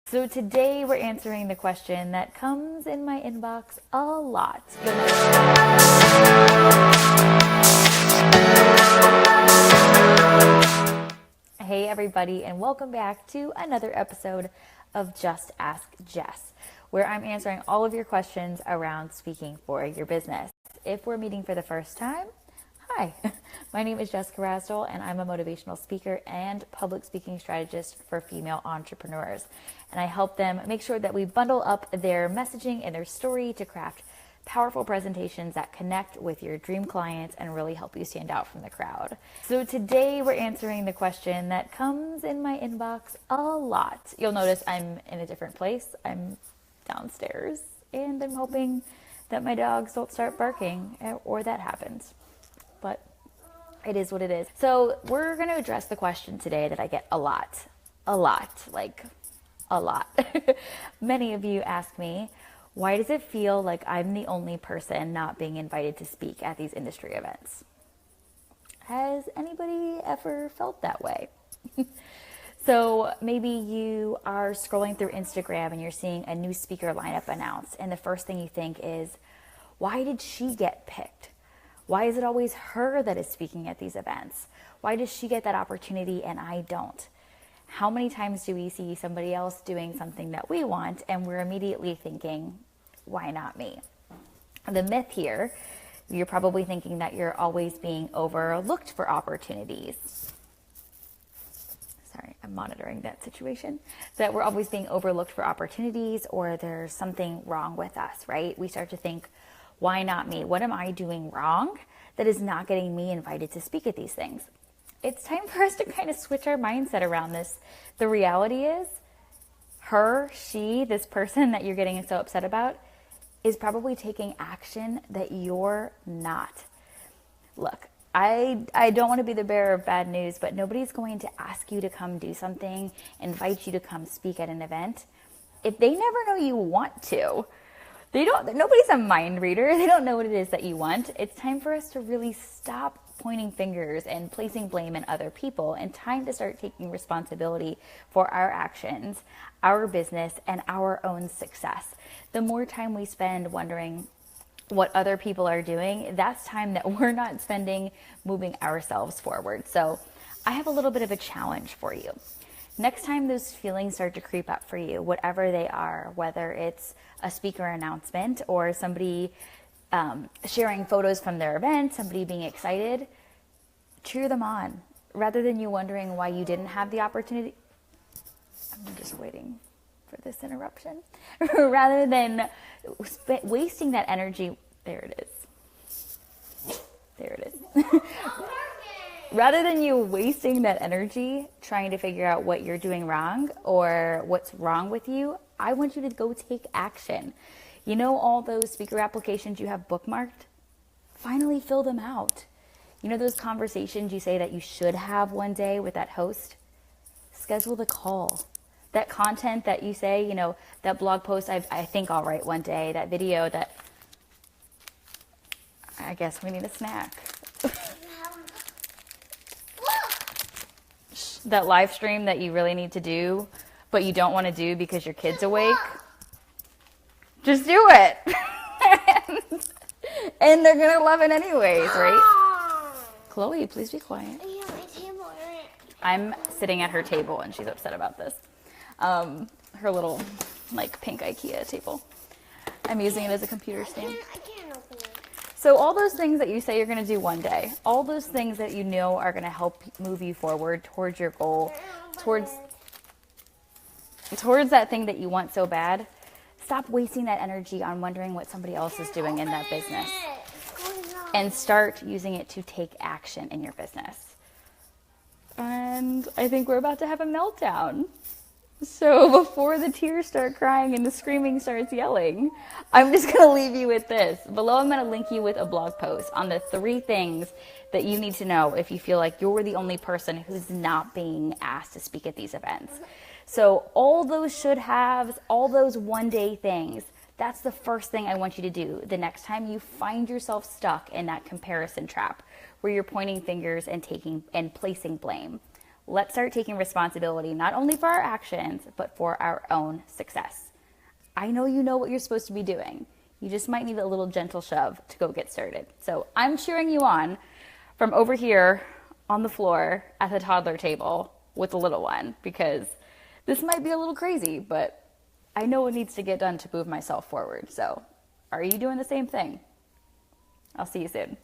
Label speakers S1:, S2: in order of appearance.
S1: So today we're answering the question that comes in my inbox a lot. Hey everybody, and welcome back to another episode of Just Ask Jess, where I'm answering all of your questions around speaking for your business. If we're meeting for the first time, hi, my name is Jessica Rasdall, and I'm a motivational speaker and public speaking strategist for female entrepreneurs. And I help them make sure that we bundle up their messaging and their story to craft powerful presentations that connect with your dream clients and really help you stand out from the crowd. So today we're answering the question that comes in my inbox a lot. You'll notice I'm in a different place. I'm downstairs, and I'm hoping that my dogs don't start barking or that happens. But it is what it is. So we're going to address the question today that I get a lot. Many of you ask me, why does it feel like I'm the only person not being invited to speak at these industry events? Has anybody ever felt that way? So maybe you are scrolling through Instagram and you're seeing a new speaker lineup announced, and the first thing you think is, why did she get picked? Why is it always her that is speaking at these events? Why does she get that opportunity and I don't? How many times do we see somebody else doing something that we want and we're immediately thinking, why not me? The myth here, you're probably thinking that you're always being overlooked for opportunities. Sorry, I'm monitoring that situation. That we're always being overlooked for opportunities, or there's something wrong with us, right? We start to think, why not me? What am I doing wrong that is not getting me invited to speak at these things? It's time for us to kind of switch our mindset around this. The reality is, her, she, this person that you're getting so upset about is probably taking action that you're not. Look, I don't want to be the bearer of bad news, but nobody's going to ask you to come do something, invite you to come speak at an event, if they never know you want to. Nobody's a mind reader. They don't know what it is that you want. It's time for us to really stop pointing fingers and placing blame in other people, and time to start taking responsibility for our actions, our business, and our own success. The more time we spend wondering what other people are doing, that's time that we're not spending moving ourselves forward. So I have a little bit of a challenge for you. Next time those feelings start to creep up for you, whatever they are, whether it's a speaker announcement or somebody sharing photos from their event, somebody being excited, cheer them on. Rather than you wondering why you didn't have the opportunity, I'm just waiting for this interruption. Rather than wasting that energy, there it is. Rather than you wasting that energy trying to figure out what you're doing wrong or what's wrong with you, I want you to go take action. You know all those speaker applications you have bookmarked? Finally fill them out. You know those conversations you say that you should have one day with that host? Schedule the call. That content that you say, that blog post I think I'll write one day, that video that, I guess we need a snack. That live stream that you really need to do, but you don't want to do because your kid's awake. Just do it. And they're going to love it anyways, right? Chloe, please be quiet. I'm sitting at her table and she's upset about this. Her little, pink IKEA table. I'm using it as a computer stand.
S2: I can't open it.
S1: So all those things that you say you're going to do one day, all those things that you know are going to help move you forward towards your goal, towards that thing that you want so bad, stop wasting that energy on wondering what somebody else is doing in that business. And start using it to take action in your business. And I think we're about to have a meltdown. So before the tears start crying and the screaming starts yelling, I'm just going to leave you with this. Below, I'm going to link you with a blog post on the 3 things that you need to know if you feel like you're the only person who's not being asked to speak at these events. So all those should-haves, all those one-day things, that's the first thing I want you to do the next time you find yourself stuck in that comparison trap where you're pointing fingers and placing blame. Let's start taking responsibility, not only for our actions, but for our own success. I know you know what you're supposed to be doing. You just might need a little gentle shove to go get started. So I'm cheering you on from over here on the floor at the toddler table with the little one, because this might be a little crazy, but I know what needs to get done to move myself forward. So are you doing the same thing? I'll see you soon.